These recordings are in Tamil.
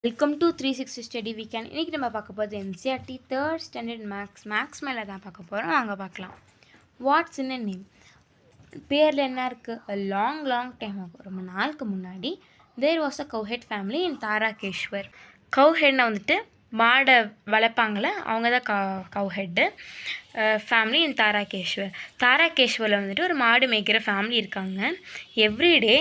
Welcome to 360 study weekend. இன்றைக்கி நம்ம பார்க்க போகிறது என்சிஆர்டி தேர்ட் ஸ்டாண்டர்ட் மேக்ஸ் மேலே தான் பார்க்க போகிறோம். வாங்க பார்க்கலாம். வாட்ஸ் இன் அ நேம், பேரில் என்ன இருக்குது? லாங் டைம் ஆகும், ரொம்ப நாளுக்கு முன்னாடி தேர் வாஸ் அ கவுஹெட் ஃபேமிலி இன் தாராகேஸ்வர். கவுஹெட்னா வந்துட்டு மாடை வளர்ப்பாங்கள, அவங்க தான் கவுஹெட்டு ஃபேமிலி இன் தாராகேஸ்வரில் வந்துட்டு ஒரு மாடு மேய்க்கிற ஃபேமிலி இருக்காங்க. Everyday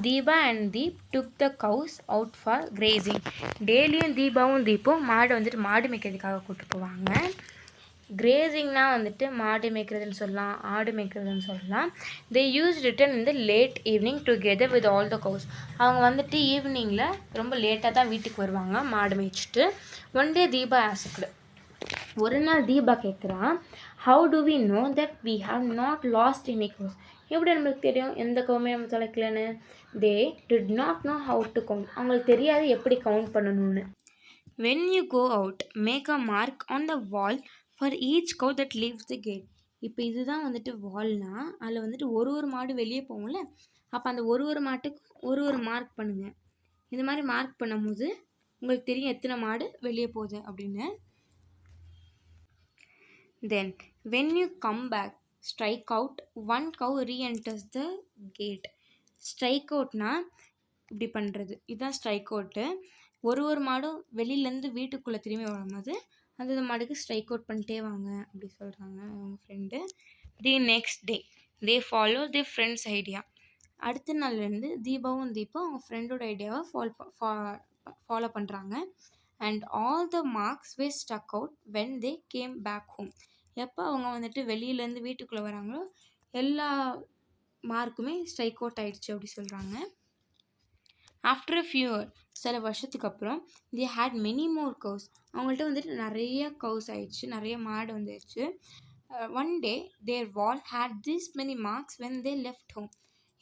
Deepa and Deep took the cows out for grazing. டெய்லியும் தீப்பும் மாடு வந்துட்டு மாடு மேய்க்கிறதுக்காக கூப்பிட்டு போவாங்க. கிரேசிங்னா வந்துட்டு மாடு மேய்க்கிறதுன்னு சொல்லலாம், ஆடு மேய்க்கிறதுன்னு சொல்லலாம். They use return in the late evening together with all the cows. அவங்க வந்துட்டு ஈவினிங்கில் ரொம்ப லேட்டாக தான் வீட்டுக்கு வருவாங்க மாடு மேய்ச்சிட்டு. ஒன் டே தீபா ஆஸ்க்டு, ஒரு நாள் தீபா கேட்குறான், how do we know that we have not lost any cows? எப்படி நம்மளுக்கு தெரியும் எந்த கவுமே நம்ம தொலைக்கலன்னு? They did not know how to count. அவங்களுக்கு தெரியாது எப்படி கவுண்ட் பண்ணணும்னு. When you go out make a mark on the wall for each cow that leaves the gate. இப்போ இதுதான் வந்துட்டு வால்னா, அதில் வந்துட்டு ஒரு மாடு வெளியே போகும்ல, அப்போ அந்த ஒரு மாட்டுக்கு ஒரு மார்க் பண்ணுங்கள். இந்த மாதிரி மார்க் பண்ணும்போது உங்களுக்கு தெரியும் எத்தனை மாடு வெளியே போகுது அப்படின்னு. Then when you come back strike out one cow reenters the gate. Strike அவுட்னா இப்படி பண்ணுறது, இதுதான் ஸ்ட்ரைக் அவுட்டு. ஒரு மாடும் வெளியிலேருந்து வீட்டுக்குள்ளே திரும்பி வரும்போது அந்த மாடுக்கு ஸ்ட்ரைக் அவுட் பண்ணிட்டே வாங்க அப்படி சொல்கிறாங்க அவங்க friend. The next day they follow the friend's idea. அடுத்த நாள்லேருந்து தீபாவும் அவங்க ஃப்ரெண்டோட ஐடியாவை ஃபாலோ பண்ணுறாங்க. And all the marks were stuck out when they came back home. எப்போ அவங்க வந்துட்டு வெளியிலேருந்து வீட்டுக்குள்ளே வராங்களோ எல்லா மார்க்குமே ஸ்ட்ரைக் அவுட் ஆகிடுச்சு அப்படி சொல்கிறாங்க. ஆஃப்டர் அ ஃபியூ சில வருஷத்துக்கு அப்புறம் தே ஹேட் மெனி மோர் கவுஸ். அவங்கள்ட்ட வந்துட்டு நிறைய கவுஸ் ஆயிடுச்சு, நிறைய மாடு வந்துடுச்சு. One day their wall had this many marks when they left home.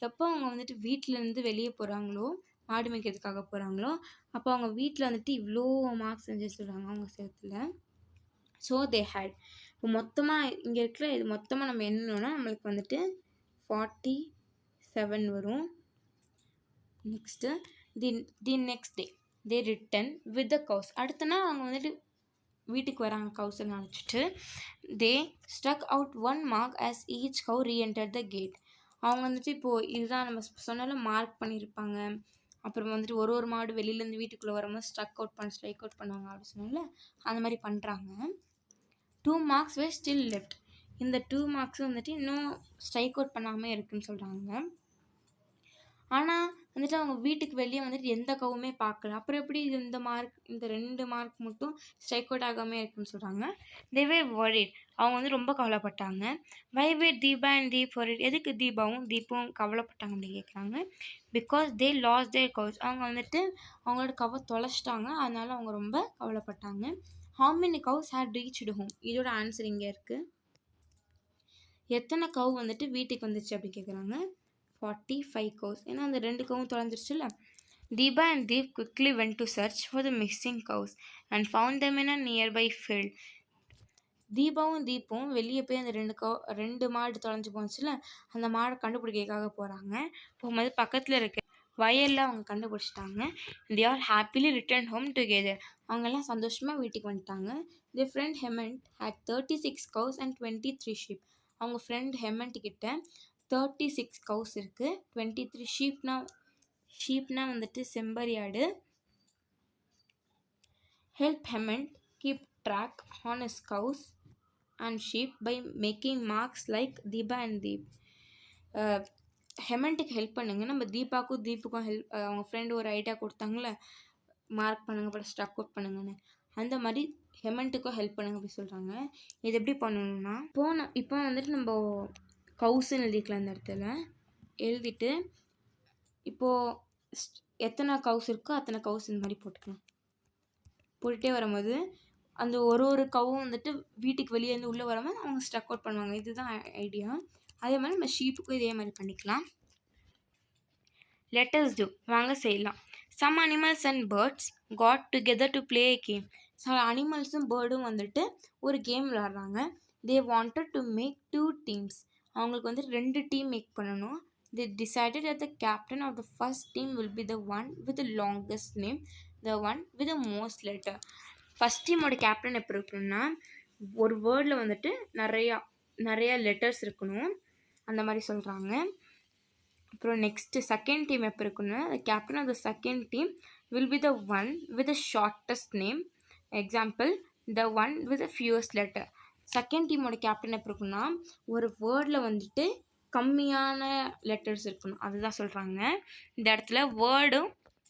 எப்போ அவங்க வந்துட்டு வீட்டிலேருந்து வெளியே போகிறாங்களோ, மாடு மேய்க்கிறதுக்காக போகிறாங்களோ, அப்போ அவங்க வீட்டில் வந்துட்டு இவ்வளோ மார்க்ஸ் செஞ்சு சொல்கிறாங்க அவங்க சேர்த்துல. ஸோ தே ஹேட், இப்போ மொத்தமாக இங்கே இருக்கிற இது மொத்தமாக நம்ம என்னன்னா நம்மளுக்கு வந்துட்டு 47 வரும். Next the next day they return with the cows. அடுத்த நாள் அவங்க வந்துட்டு வீட்டுக்கு வராங்க கவுஸை நினச்சிட்டு. They stuck out one mark as each cow reenter the gate. அவங்க வந்துட்டு இப்போது இதுதான் நம்ம சொன்னாலும் மார்க் பண்ணியிருப்பாங்க. அப்புறம் வந்துட்டு ஒரு மாடு வெளியிலேருந்து வீட்டுக்குள்ளே வரும்போது ஸ்ட்ரைக் அவுட் பண்ணுவாங்க அப்படின்னு சொன்னால அந்த மாதிரி பண்ணுறாங்க. 2 மார்க்ஸ் வேர் ஸ்டில் லெஃப்ட். இந்த 2 மார்க்ஸும் வந்துட்டு இன்னும் ஸ்ட்ரைக் அவுட் பண்ணாமல் இருக்குன்னு சொல்கிறாங்க. ஆனால் வந்துட்டு அவங்க வீட்டுக்கு வெளியே வந்துட்டு எந்த கவுமே பார்க்கல. அப்புறம் எப்படி இந்த 2 மார்க் மட்டும் ஸ்ட்ரைக் அவுட் ஆகாமல் இருக்குன்னு சொல்கிறாங்க. They were worried. அவங்க வந்து ரொம்ப கவலைப்பட்டாங்க. Why were Deepa and Deep worried. எதுக்கு தீப்பும் கவலைப்பட்டாங்க அப்படின்னு கேட்குறாங்க. Because they lost their cows. அவங்க வந்துட்டு அவங்களோட கவை தொலைச்சிட்டாங்க, அதனால அவங்க ரொம்ப கவலைப்பட்டாங்க. How many cows had reached home. இதோட ஆன்சர் இங்கே இருக்குது. எத்தனை கவு வந்துட்டு வீட்டுக்கு வந்துச்சு அப்படி கேட்குறாங்க. 45 cows. ஏன்னா அந்த 2 கவும் தொலைஞ்சிருச்சுல்ல. Deepa and Deep quickly went to search for the missing cows and found them in a nearby field. தீப்பும் வெளியே போய் அந்த 2 மாடு தொலைஞ்சு போச்சுல, அந்த மாடை கண்டுபிடிக்கிறதுக்காக போகிறாங்க. போகும்போது பக்கத்தில் இருக்க வயலில் அவங்க கண்டுபிடிச்சிட்டாங்க. They are happily return home together. அவங்கெல்லாம் சந்தோஷமாக வீட்டுக்கு வந்துட்டாங்க. The friend Hemant had 36 cows and 23 sheep. அவங்க ஃப்ரெண்ட் ஹெமண்ட் கிட்ட 36 கவுஸ் இருக்குது, 23 ஷீப்னா வந்துட்டு செம்பரியாடு. Help Hemant keep track on his cows and sheep by making marks like Deepa and Deep. ஹெமண்ட்டுக்கு ஹெல்ப் பண்ணுங்க. நம்ம தீப்புக்கும் ஹெல்ப், அவங்க ஃப்ரெண்டு ஒரு ஐடியா கொடுத்தாங்களே மார்க் பண்ணுங்க அப்புறம் ஸ்ட்ரக் அவுட் பண்ணுங்கன்னு, அந்த மாதிரி ஹெமண்ட்டுக்கும் ஹெல்ப் பண்ணுங்க அப்படி சொல்கிறாங்க. இது எப்படி பண்ணணும்னா, இப்போ வந்துட்டு நம்ம கவுஸுன்னு எழுதிக்கலாம். அந்த இடத்துல எழுதிட்டு இப்போது எத்தனை கவுஸ் இருக்கோ அத்தனை கவுஸ் இந்த மாதிரி போட்டுக்கலாம். போட்டுகிட்டே வரும்போது அந்த ஒரு கவும் வந்துட்டு வீட்டுக்கு வெளியே இருந்து உள்ளே வரும்போது அவங்க ஸ்ட்ரக் அவுட் பண்ணுவாங்க. இதுதான் ஐடியா. அதே மாதிரி நம்ம ஷீப்புக்கும் இதே மாதிரி பண்ணிக்கலாம். லெட் அஸ் டூ, வாங்க செய்யலாம். Some animals and birds got together to play a game. சில அனிமல்ஸும் பேர்டும் வந்துட்டு ஒரு கேம் விளாட்றாங்க. They wanted to make 2 teams. அவங்களுக்கு வந்து 2 டீம் மேக் பண்ணணும். They decided that the captain of the first team will be the one with the longest name. The one with the most letter. First டீமோட கேப்டன் எப்படி இருக்கணும்னா ஒரு வேர்டில் வந்துட்டு நிறையா லெட்டர்ஸ் இருக்கணும், அந்த மாதிரி சொல்கிறாங்க. அப்புறம் நெக்ஸ்ட்டு செகண்ட் டீம் எப்போ இருக்குன்னா the captain of the second team will be the one with the shortest name. Example the one with the fewest letter. Second டீமோட கேப்டன் எப்படி இருக்குன்னா ஒரு வேர்டில் வந்துட்டு கம்மியான லெட்டர்ஸ் இருக்கணும், அதுதான் சொல்கிறாங்க. இந்த இடத்துல வேர்டும்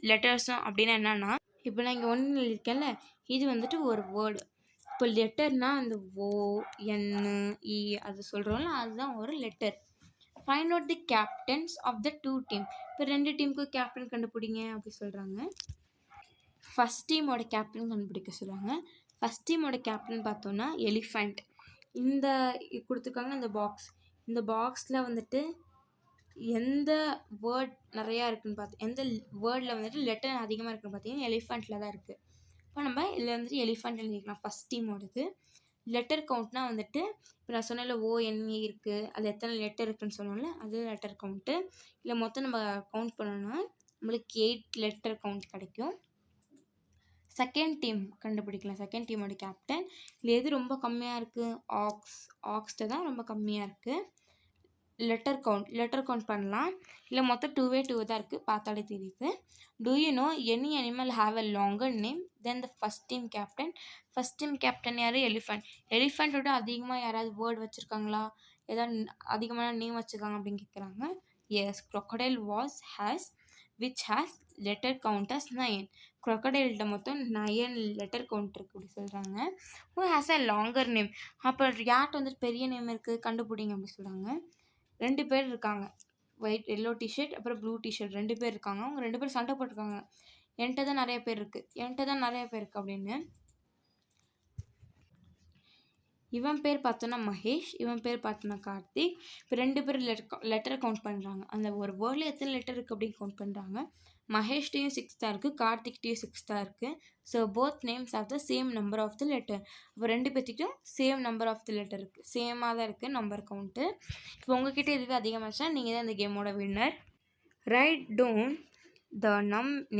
லெட்டர்ஸும் அப்படின்னா என்னன்னா, இப்போ நான் இங்கே ஒன்று இருக்கேன்ல, இது வந்துட்டு ஒரு வேர்டு. இப்போ லெட்டர்னால் அந்த ஓ என் இ அது சொல்கிறோம்ல, அதுதான் ஒரு letter. Find out the captains of the two team. இப்போ ரெண்டு டீமுக்கு கேப்டன் கண்டுபிடிங்க அப்படி சொல்கிறாங்க. ஃபஸ்ட் டீமோட கேப்டன் கண்டுபிடிக்க சொல்கிறாங்க. ஃபஸ்ட் டீமோட கேப்டன் பார்த்தோன்னா எலிஃபண்ட். இந்த கொடுத்துருக்காங்க இந்த பாக்ஸ். இந்த பாக்ஸில் வந்துட்டு எந்த வேர்ட் நிறையா இருக்குதுன்னு பார்த்து எந்த வேர்டில் வந்துட்டு லெட்டர் அதிகமாக இருக்குன்னு பார்த்தீங்கன்னா எலிஃபண்ட்டில் தான் இருக்குது. இப்போ நம்ம இதில் வந்துட்டு எலிஃபண்ட் எழுதிக்கலாம். ஃபஸ்ட் டீமோடது லெட்டர் கவுண்ட்னா வந்துட்டு இப்போ நான் சொன்னல ஓஎன்ஏ இருக்குது, அது எத்தனை லெட்டர் இருக்குதுன்னு சொன்னோம்ல, அது லெட்டர் கவுண்ட்டு. இல்லை மொத்தம் நம்ம கவுண்ட் பண்ணோன்னா நம்மளுக்கு 8 லெட்டர் கவுண்ட் கிடைக்கும். செகண்ட் டீம் கண்டுபிடிக்கலாம். செகண்ட் டீமோட கேப்டன் இல்லை எது ரொம்ப கம்மியாக இருக்குது, ஆக்ஸ்ட்டு தான் ரொம்ப கம்மியாக இருக்குது. லெட்டர் கவுண்ட் பண்ணலாம். இல்லை மொத்தம் 2 தான் இருக்குது, பார்த்தாலே தெரியுது. Do you know any animal have a longer name then the first team captain? First team captain யார்? எலிஃபண்ட்டோட அதிகமாக யாராவது வேர்டு வச்சுருக்காங்களா, ஏதாவது அதிகமான நேம் வச்சுருக்காங்க அப்படின்னு கேட்குறாங்க. Yes, crocodile which has letter count as 9. crocodileகிட்ட மொத்தம் 9 லெட்டர் கவுண்ட் இருக்குது அப்படி சொல்கிறாங்க. who has a longer name? அப்போ யார்கிட்ட வந்துட்டு பெரிய நேம் இருக்குது கண்டுபிடிங்க அப்படி சொல்கிறாங்க. 2 பேர் இருக்காங்க, ஒயிட் எல்லோ டிஷர்ட் அப்புறம் ப்ளூ டிஷர்ட் 2 பேர் இருக்காங்க. அவங்க 2 பேர் சண்டை போட்டிருக்காங்க. என்கிட்ட தான் நிறைய பேர் இருக்குது அப்படின்னு. இவன் பேர் பார்த்தோன்னா மகேஷ், இவன் பேர் பார்த்தோன்னா கார்த்திக். இப்போ 2 பேர் லெட்டரை கவுண்ட் பண்ணுறாங்க. அந்த ஒரு வேர்டில் எத்தனை லெட்டர் இருக்குது அப்படின்னு கவுண்ட் பண்ணுறாங்க. மகேஷ்டையும் 6 தான் இருக்குது, கார்த்திக்டையும் 6 தான் இருக்குது. So both names of the same number of the letter. இப்போ 2 பேர்த்திட்டும் same number of the letter இருக்குது, சேமாக தான் இருக்குது நம்பர் கவுண்ட்டு. இப்போ உங்ககிட்ட இதுவே அதிகமாச்சுன்னா நீங்கள் தான் இந்த கேமோட winner. Write down the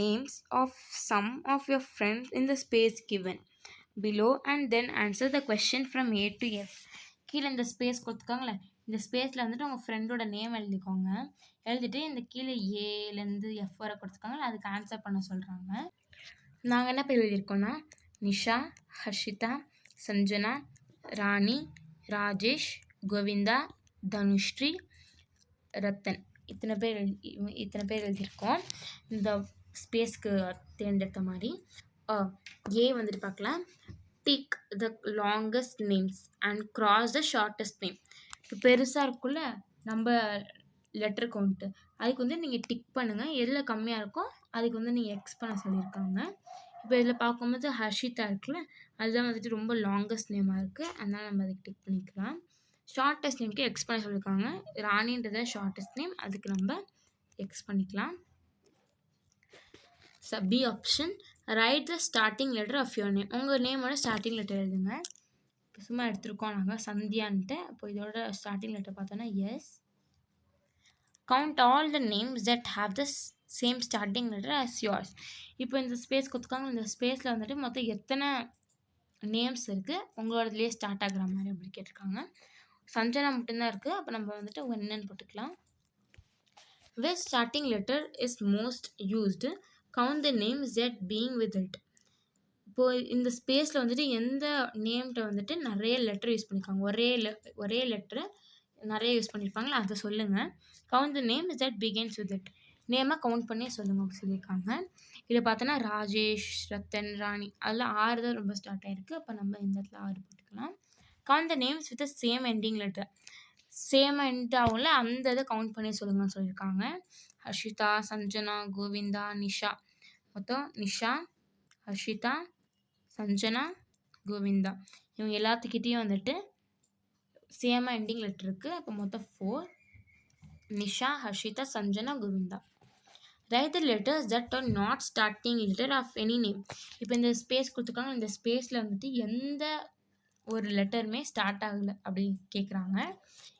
names of some of your friends in the space given below and then answer the question from A to F. கீழே இந்த ஸ்பேஸ் கொடுத்துருக்காங்களே, இந்த ஸ்பேஸில் வந்துட்டு உங்கள் ஃப்ரெண்டோட நேம் எழுதிக்கோங்க. எழுதிட்டு இந்த கீழே ஏலேருந்து எஃப் வரை கொடுத்துருக்காங்க, அதுக்கு ஆன்சர் பண்ண சொல்கிறாங்க. நாங்கள் என்ன பேர் எழுதியிருக்கோன்னா நிஷா, ஹர்ஷிதா, சஞ்சனா, ராணி, ராஜேஷ், கோவிந்தா, தனுஸ்ரீ, ரத்தன், இத்தனை பேர் எழுதியிருக்கோம் இந்த ஸ்பேஸ்க்கு தேர்ந்தெடுத்த மாதிரி. ஏ வந்துட்டு பார்க்கலாம். Tick the longest names and cross the shortest name. இப்போ பெருசாக இருக்குல்ல நம்ம லெட்டர் கவுண்ட்டு, அதுக்கு வந்து நீங்கள் டிக் பண்ணுங்கள். எதில் கம்மியாக இருக்கோ அதுக்கு வந்து நீங்கள் எக்ஸ் பண்ண சொல்லியிருக்காங்க. இப்போ இதில் பார்க்கும்போது ஹர்ஷிதா இருக்குல்ல, அதுதான் வந்துட்டு ரொம்ப லாங்கஸ்ட் நேமாக இருக்குது, அதனால் நம்ம அதுக்கு டிக் பண்ணிக்கலாம். ஷார்ட்டஸ்ட் நேம்க்கு எக்ஸ் பண்ண சொல்லியிருக்காங்க. ராணின்றத ஷார்ட்டஸ்ட் நேம், அதுக்கு நம்ம எக்ஸ் பண்ணிக்கலாம். B option, write the starting letter of your name. உங்கள் நேமோட ஸ்டார்டிங் லெட்டர் எழுதுங்க. சும்மா எடுத்துருக்கோம் நாங்கள் சந்தியான்ட்டு. அப்போ இதோட ஸ்டார்டிங் லெட்டர் பார்த்தோன்னா S. Count all the names that have the same starting letter as yours. இப்போ இந்த ஸ்பேஸ் கொடுத்துருக்காங்க, இந்த ஸ்பேஸில் வந்துட்டு மொத்தம் எத்தனை நேம்ஸ் இருக்குது உங்களோடதுலேயே ஸ்டார்ட் ஆகுற மாதிரி அப்படி கேட்டிருக்காங்க. சஞ்சனா மட்டும்தான் இருக்குது, அப்போ நம்ம வந்துட்டு ஒன்றுன்னு போட்டுக்கலாம். Which starting letter is most used? Count the names that being with it. இப்போது இந்த ஸ்பேஸில் வந்துட்டு எந்த நேம்கிட்ட வந்துட்டு நிறைய லெட்டர் யூஸ் பண்ணியிருக்காங்க, ஒரே லெட்டரை நிறைய யூஸ் பண்ணியிருப்பாங்களா அதை சொல்லுங்கள். Count the name that begins with it. நேமாக கவுண்ட் பண்ணி சொல்லுங்கள் அப்படி சொல்லியிருக்காங்க. இதில் பார்த்தோன்னா ராஜேஷ், ரத்தன், ராணி அதில் 6 தான் ரொம்ப ஸ்டார்ட் ஆகிருக்கு. அப்போ நம்ம இந்த இடத்துல 6 போட்டுக்கலாம். Count the names with the same ending letter. Same end ஆகும்ல, அந்த இதை கவுண்ட் பண்ணி சொல்லுங்கன்னு சொல்லியிருக்காங்க. ஹர்ஷிதா, சஞ்சனா, கோவிந்தா, நிஷா. மொத்தம் நிஷா, ஹர்ஷிதா, சஞ்சனா, கோவிந்தா இவங்க எல்லாத்துக்கிட்டேயும் வந்துட்டு சேமாக எண்டிங் லெட்டர் இருக்குது. அப்போ மொத்தம் 4. Nisha, Harshita, Sanjana, Govinda. Write the letters that are not starting letter of any name. இப்போ இந்த ஸ்பேஸ் கொடுத்துருக்காங்க, இந்த ஸ்பேஸில் வந்துட்டு எந்த ஒரு லெட்டருமே ஸ்டார்ட் ஆகலை அப்படின்னு கேட்குறாங்க.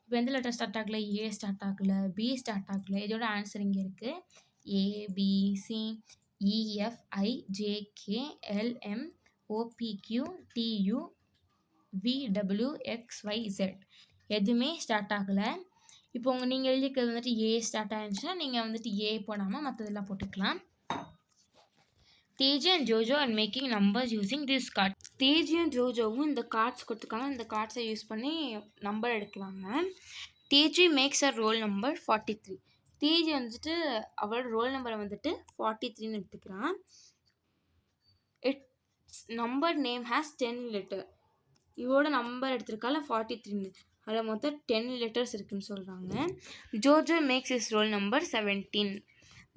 இப்போ எந்த லெட்டர் ஸ்டார்ட் ஆகலை? ஏ ஸ்டார்ட் ஆகலை, பி ஸ்டார்ட் ஆகலை. இதோட ஆன்சர் இங்கே இருக்குது. ஏ, பி, சி, EFIJKLMOPQTUVWXYZ எதுவுமே ஸ்டார்ட் ஆகலை. இப்போ நீங்கள் எழுதிக்கிறது வந்துட்டு ஏ ஸ்டார்ட் ஆகிருந்துச்சுன்னா நீங்கள் வந்துட்டு ஏ போடாமல் மற்றதெல்லாம் போட்டுக்கலாம். Teji and Jojo are making numbers using this card. தேஜியும் ஜோஜோவும் இந்த கார்ட்ஸ் கொடுத்துருக்காங்க. இந்த கார்ட்ஸை யூஸ் பண்ணி நம்பர் எடுக்கிறாங்க. Teji makes a roll number 43. Teji வந்துட்டு அவளோட ரோல் நம்பரை வந்துட்டு 43ன்னு எடுத்துக்கிறான். Its number name has 10 letter. இவோட நம்பர் எடுத்திருக்கால 43ன்னு, அதில் மொத்தம் 10 லெட்டர்ஸ் இருக்குன்னு சொல்கிறாங்க. Jojo makes is roll number 17.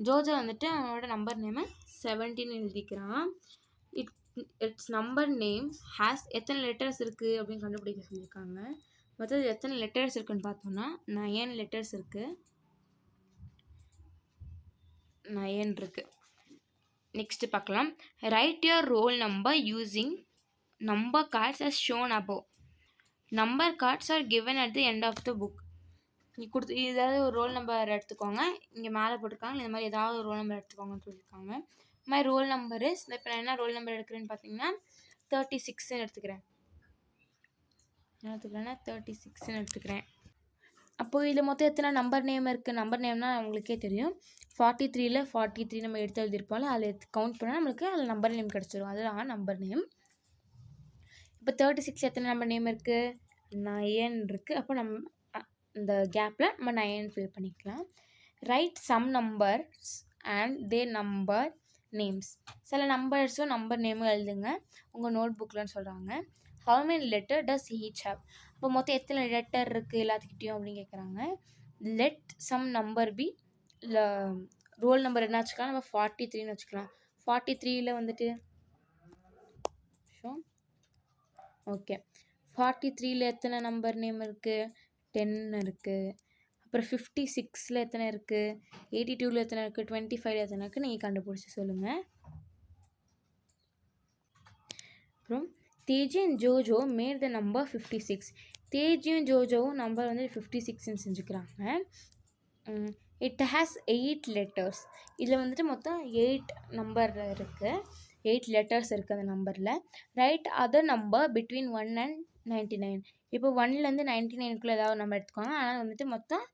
Jojo வந்துட்டு அவனோட நம்பர் நேமை 17 எழுதிக்கிறான். இட்ஸ் நம்பர் நேம் ஹேஸ் எத்தனை லெட்டர்ஸ் இருக்குது அப்படின்னு கண்டுபிடிக்க சொல்லியிருக்காங்க. மொத்தம் எத்தனை லெட்டர்ஸ் இருக்குன்னு பார்த்தோம்னா 9 லெட்டர்ஸ் இருக்குது. 9 இருக்குது. நெக்ஸ்ட் பார்க்கலாம். Write your roll number using number cards as shown above. Number cards are given at the end of the book. ஏதாவது ஒரு ரோல் நம்பர் எடுத்துக்கோங்க. இங்கே மேலே போட்டிருக்காங்க, இந்த மாதிரி ஏதாவது ஒரு ரோல் நம்பர் எடுத்துக்கோங்கன்னு சொல்லியிருக்காங்க. மை ரோல் நம்பர் இஸ், இப்போ நான் என்ன ரோல் நம்பர் எடுக்கிறேன்னு பார்த்தீங்கன்னா 36ன்னு எடுத்துக்கிறேன். 36ன்னு எடுத்துக்கிறேன். அப்போது இதில் மொத்தம் எத்தனை நம்பர் நேம் இருக்குது? நம்பர் நேம்னால் உங்களுக்கே தெரியும். 43ல் 43 நம்ம எடுத்து எழுதியிருப்போம்ல, அதில் கவுண்ட் பண்ணால் நம்மளுக்கு அதில் நம்பர் நேம் கிடச்சிரும். அதுதான் நம்பர் நேம். இப்போ 36 எத்தனை நம்பர் நேம் இருக்குது? 9 இருக்குது. அப்போ நம்ம இந்த கேப்பில் நம்ம 9 ஃபில் பண்ணிக்கலாம். Write some numbers and the number names. சில நம்பர்ஸும் நம்பர் நேமும் எழுதுங்க உங்கள் நோட் புக்கில்னு சொல்கிறாங்க. How many letter does each have. அப்போ மொத்தம் எத்தனை லெட்டர் இருக்குது எல்லாத்துக்கிட்டையும் அப்படின்னு கேட்குறாங்க. Let some number be, roll number என்ன வச்சுக்கலாம், நம்ம 43ன்னு வச்சுக்கலாம். 43ல் வந்துட்டு ஓகே 43ல் எத்தனை நம்பர் நேம் இருக்குது? 10 இருக்குது. அப்புறம் 56ல் எத்தனை இருக்குது? 82ல் எத்தனை இருக்குது? 25ல் எத்தனை இருக்குது? நீங்கள் கண்டுபிடிச்சி சொல்லுங்கள். அப்புறம் Teji and Jojo made the number 56. தேஜியும் ஜோஜோவும் நம்பர் வந்து 56ன்னு செஞ்சுக்கிறாங்க. It has 8 letters. இதில் வந்துட்டு மொத்தம் 8 நம்பர் இருக்குது, 8 லெட்டர்ஸ் இருக்குது அந்த நம்பரில். Right other number between 1 and 99. இப்போ 1லேருந்து 99க்குள்ளே ஏதாவது நம்பர் எடுத்துக்கோங்க. ஆனால் வந்துட்டு மொத்தம்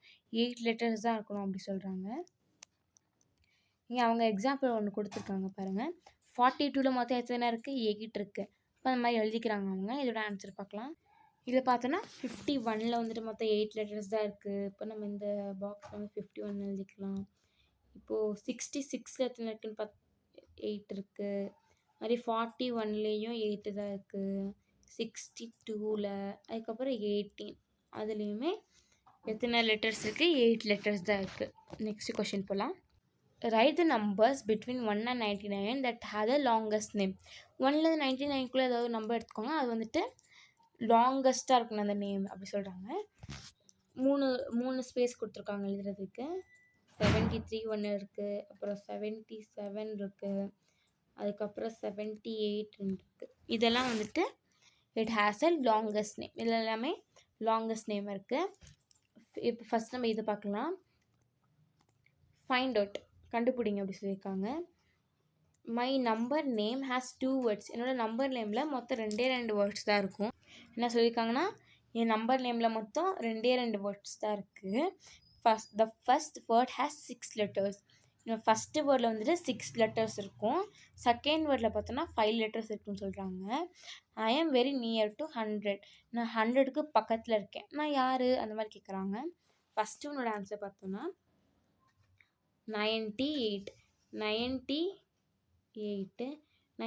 8 லெட்டர்ஸ் தான் இருக்கணும் அப்படி சொல்கிறாங்க. இங்கே அவங்க எக்ஸாம்பிள் ஒன்று கொடுத்துருக்காங்க பாருங்கள். 42ல் மொத்தம் எத்தனை இருக்குது? 8 இருக்குது. இப்போ அந்த மாதிரி எழுதிக்கிறாங்க அவங்க. இதோட ஆன்சர் பார்க்கலாம். இதில் பார்த்தோன்னா 51ல் வந்துட்டு மொத்தம் 8 லெட்டர்ஸ் தான் இருக்குது. இப்போ நம்ம இந்த பாக்ஸ் வந்து 51 எழுதிக்கலாம். இப்போது 66ல் எத்தனை இருக்குதுன்னு 8 இருக்குது. மாதிரி 41லேயும் 8 தான் இருக்குது. 62ல், அதுக்கப்புறம் 18 அதுலேயுமே எத்தனை லெட்டர்ஸ் இருக்குது? 8 லெட்டர்ஸ் தான் இருக்குது. நெக்ஸ்ட் கொஷின் போகலாம். Write the numbers between 1 and 99 that have the longest name. 1லேருந்து 99க்குள்ளே ஏதாவது நம்பர் எடுத்துக்கோங்க, அது வந்துட்டு லாங்கஸ்ட்டாக இருக்கணும் அந்த நேம் அப்படி சொல்கிறாங்க. 3 ஸ்பேஸ் கொடுத்துருக்காங்க எழுதுறதுக்கு. 73 ஒன்று இருக்குது, அப்புறம் 77 இருக்குது, அதுக்கப்புறம் 78 இருக்குது. இதெல்லாம் வந்துட்டு it has a longest name. இதில் எல்லாமே லாங்கஸ்ட் நேம் இருக்குது. இப்போ ஃபஸ்ட் நம்ம இதை பார்க்கலாம். ஃபைண்ட் அவுட், கண்டுபிடிங்க அப்படி சொல்லியிருக்காங்க. My number name has 2 words. என்னோடய நம்பர் நேமில் மொத்தம் 2 வேர்ட்ஸ் தான் இருக்கும். என்ன சொல்லியிருக்காங்கன்னா, என் நம்பர் நேமில் மொத்தம் 2 வேர்ட்ஸ் தான் இருக்குது. The first word has 6 letters. First வேர்டில் வந்துட்டு 6 லெட்டர்ஸ் இருக்கும். செகண்ட் வேர்டில் பார்த்தோன்னா 5 லெட்டர்ஸ் இருக்குன்னு சொல்கிறாங்க. ஐ ஆம் வெரி நியர் டு 100. நான் 100க்கு பக்கத்தில் இருக்கேன். நான் யார் அந்த மாதிரி கேட்குறாங்க. ஃபஸ்ட்டு உன்னோட ஆன்சர் பார்த்தோன்னா 98.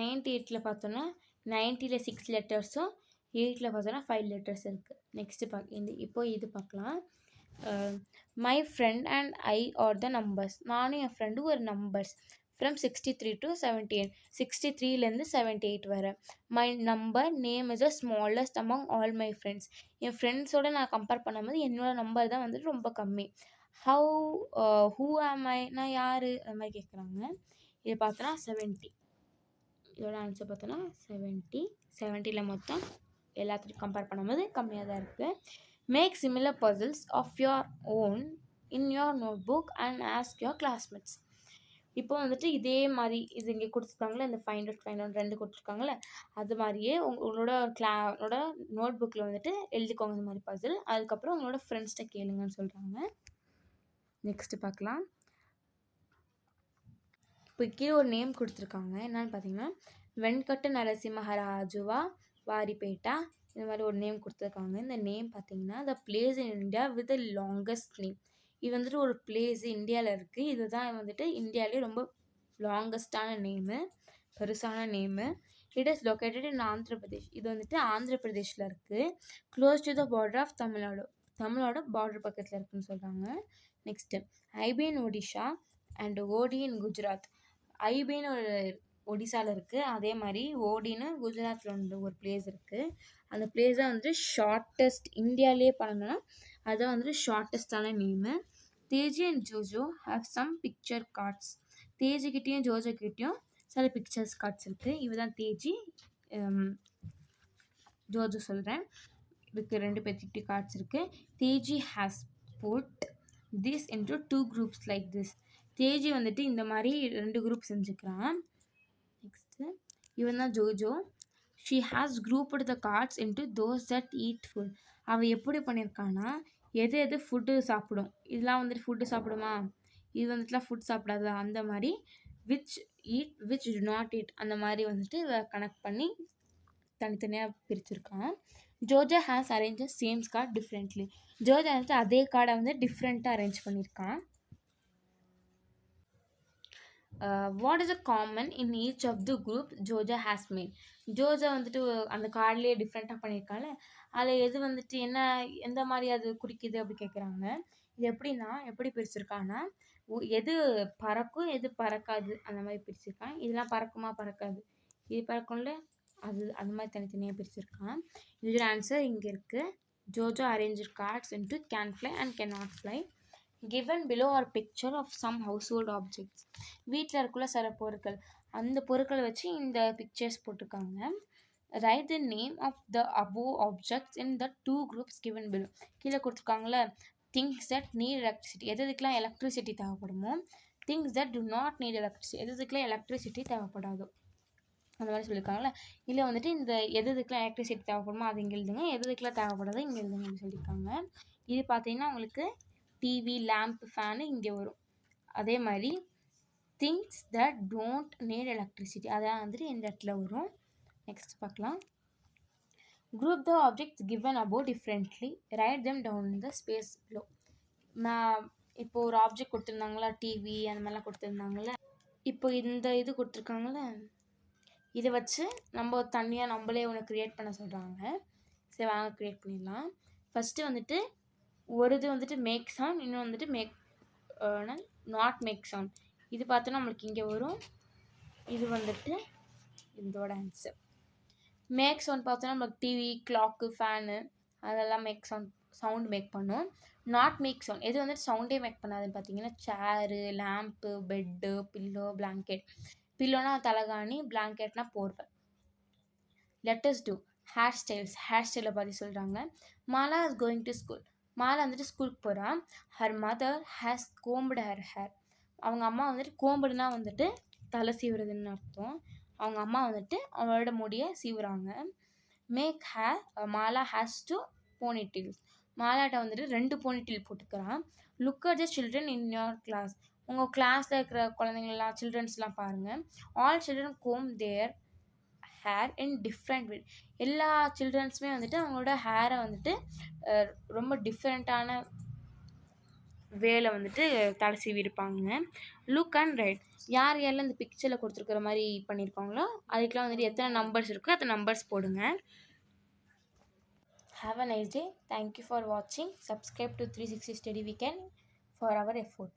98ல் பார்த்தோன்னா 90ல் 6 லெட்டர்ஸும் 8ல் பார்த்தோன்னா 5 லெட்டர்ஸ் இருக்குது. நெக்ஸ்ட்டு இப்போ இது பார்க்கலாம். My friend and I R the numbers. நானும் என் ஃப்ரெண்டும் ஒரு நம்பர்ஸ். From 63 to 78. 63லேருந்து 78 வரை. My number name is the smallest among all my friends. என் ஃப்ரெண்ட்ஸோடு நான் கம்பேர் பண்ணும்போது என்னோடய நம்பர் தான் வந்துட்டு ரொம்ப கம்மி. ஹூ ஆம் ஐ, நான் யார் அது மாதிரி கேட்குறாங்க. இது பார்த்தோன்னா 70. இதோட ஆன்சர் பார்த்தோன்னா 70. 70ல் மொத்தம் எல்லாத்தையும் கம்பேர் பண்ணும்போது கம்மியாக தான் இருக்குது. Make similar puzzles of your own in your note book and ask your classmates. இப்போ வந்துட்டு இதே மாதிரி இது இங்கே கொடுத்துருக்காங்களே இந்த 500 2 கொடுத்துருக்காங்களே அது மாதிரியே உங்களோட உங்களோட நோட் புக்கில் வந்துட்டு எழுதிக்கோங்க இந்த மாதிரி பசில். அதுக்கப்புறம் உங்களோட ஃப்ரெண்ட்ஸ்கிட்ட கேளுங்கன்னு சொல்கிறாங்க. நெக்ஸ்ட்டு பார்க்கலாம். இப்போ கீழே ஒரு நேம் கொடுத்துருக்காங்க. என்னன்னு பார்த்தீங்கன்னா வெண்கட்ட நரசிம்மராஜுவா வாரிப்பேட்டா இந்த மாதிரி ஒரு நேம் கொடுத்துருக்காங்க. இந்த நேம் பார்த்தீங்கன்னா the place in India with the longest name. இது வந்துட்டு ஒரு பிளேஸ் இந்தியாவில் இருக்குது. இதுதான் வந்துட்டு இந்தியாவிலே ரொம்ப லாங்கஸ்டான நேமு, பெருசான name. It is located in Andhra Pradesh. இது வந்துட்டு ஆந்திர பிரதேஷில் இருக்குது. Close to the border of Tamil Nadu. தமிழோட பார்டர் பக்கத்தில் இருக்குதுன்னு சொல்கிறாங்க. Next IP in Odisha and OD in Gujarat. ஐபின்னு ஒரு ஒடிசாவில் இருக்குது. அதே மாதிரி ஓடின்னு குஜராத்தில் ஒரு பிளேஸ் இருக்குது. அந்த பிளேஸ் தான் வந்துட்டு ஷார்ட்டஸ்ட் இந்தியாவிலே பண்ணணும்னா அதுதான் வந்துட்டு ஷார்ட்டஸ்டான name. Teji and Jojo have some picture cards. தேஜிக்கிட்டேயும் ஜோஜோக்கிட்டேயும் சில பிக்சர்ஸ் கார்ட்ஸ் இருக்குது. இதுதான் தேஜி, ஜோஜோ சொல்கிறேன். இதுக்கு 2 பேர்த்திட்டு கார்ட்ஸ் இருக்குது. Teji has put this into 2 groups like this. Teji வந்துட்டு இந்த மாதிரி 2 குரூப் செஞ்சுக்கிறான். நெக்ஸ்ட்டு இவன் தான் Jojo. She has grouped the cards into those that eat food. அவள் எப்படி பண்ணியிருக்கான்னா எது எது ஃபுட்டு சாப்பிடும், இதெல்லாம் வந்துட்டு ஃபுட்டு சாப்பிடுமா, இது வந்துட்டுலாம் ஃபுட் சாப்பிடாதா, அந்த மாதிரி விச் டு நாட் ஈட் அந்த மாதிரி வந்துட்டு கனெக்ட் பண்ணி தனித்தனியாக பிரிச்சிருக்கான். Jojo has arrange same card differently. Jojo வந்துட்டு அதே கார்டை வந்து டிஃப்ரெண்ட்டாக அரேஞ்ச் பண்ணியிருக்கான். What is a common in each of the group Jojo has made. Jojo வந்துட்டு அந்த கார்ட்லேயே டிஃப்ரெண்ட்டாக பண்ணியிருக்காங்க. அதில் எது வந்துட்டு எந்த மாதிரி அது குறிக்குது அப்படி கேட்குறாங்க. இது எப்படின்னா எப்படி பிரிச்சிருக்கான்னா எது பறக்கும் எது பறக்காது அந்த மாதிரி பிரிச்சிருக்கான். இதெல்லாம் பறக்குமா பறக்காது, இது பறக்கும்ல அது மாதிரி தனித்தனியாக பிரிச்சிருக்கான். இதோட ஆன்சர் இங்கே இருக்குது. Jojo arrange cards into can fly and can not fly. given below are picture of some household objects. வீட்டில் இருக்குள்ள சில பொருட்கள், அந்த பொருட்களை வச்சு இந்த பிக்சர்ஸ் போட்டிருக்காங்க. Write the name of the above objects in the 2 groups given below. கீழே கொடுத்துருக்காங்களே திங்ஸ் தட் நீட் எலக்ட்ரிசிட்டி, எதுக்கெலாம் எலக்ட்ரிசிட்டி தேவைப்படுமோ. Things that do not need electricity, எதுக்கெலாம் எலக்ட்ரிசிட்டி தேவைப்படாதோ அந்த மாதிரி சொல்லியிருக்காங்களே. இல்லை வந்துட்டு இந்த எதுக்கெலாம் எலக்ட்ரிசிட்டி தேவைப்படுமோ அது இங்கே எழுதுங்க, எதுக்கெலாம் தேவைப்படாதோ இங்கே எழுதுங்க அப்படின்னு சொல்லியிருக்காங்க. இது பார்த்தீங்கன்னா உங்களுக்கு டிவி, லேம்ப், ஃபேனு இங்கே வரும். அதே மாதிரி things that don't need electricity அதான் வந்துட்டு இந்த இடத்துல வரும். நெக்ஸ்ட் பார்க்கலாம். Group the objects given above differently, write them down in the space below. இப்போ ஒரு ஆப்ஜெக்ட் கொடுத்துருந்தாங்களா, டிவி அந்த மாதிரிலாம் கொடுத்துருந்தாங்களே, இப்போ இந்த இது கொடுத்துருக்காங்களே இதை வச்சு நம்ம தனியாக நம்மளே ஒன்று க்ரியேட் பண்ண சொல்கிறாங்க. சரி வாங்க க்ரியேட் பண்ணிடலாம். ஃபஸ்ட்டு வந்துட்டு ஒரு இது வந்துட்டு மேக் சவுண்ட், இன்னும் வந்துட்டு நாட் மேக் சவுண்ட். இது பார்த்தோன்னா நம்மளுக்கு இங்கே வரும். இது வந்துட்டு இதோட ஆன்சர். மேக் சவுண்ட் பார்த்தோன்னா நம்மளுக்கு டிவி, கிளாக்கு, ஃபேனு அதெல்லாம் சவுண்ட் மேக் பண்ணும். நாட் மேக் சவுண்ட் எது வந்துட்டு சவுண்டே மேக் பண்ணாதுன்னு பார்த்தீங்கன்னா chair, lamp, bed, pillow, blanket. பில்லோனா தலகாணி, பிளாங்கெட்னா போர்வை. Let's do hair styles. Hair ஸ்டைலை பற்றி சொல்கிறாங்க. Mala is going to school. Mala வந்துட்டு ஸ்கூலுக்கு போகிறான். Her mother has combed her hair. அவங்க அம்மா வந்துட்டு கோம்புடுனா வந்துட்டு தலை சீவுறதுன்னு அர்த்தம். அவங்க அம்மா வந்துட்டு அவளோட முடியை சீவுறாங்க. Make hair Mala has two ponytails. மாலாட்ட வந்துட்டு 2 போனிடெயில் போட்டுக்கிறான். Look at the children in your class. உங்கள் கிளாஸில் இருக்கிற குழந்தைங்களெலாம் சில்ட்ரன்ஸ்லாம் பாருங்கள். All children comb their hair in different way. எல்லா சில்ட்ரன்ஸுமே வந்துட்டு அவங்களோட ஹேரை வந்துட்டு ரொம்ப டிஃப்ரெண்ட்டான வேலை வந்துட்டு தலை சீவி இருப்பாங்க. Look and right. யார் யாரெல்லாம் இந்த பிக்சரில் கொடுத்துருக்குற மாதிரி பண்ணியிருக்காங்களோ அதுக்கெலாம் வந்துட்டு எத்தனை நம்பர்ஸ் இருக்கோ அத்தனை நம்பர்ஸ் போடுங்க. Have a nice day. Thank you for watching. Subscribe to 360 Study Weekend for our effort.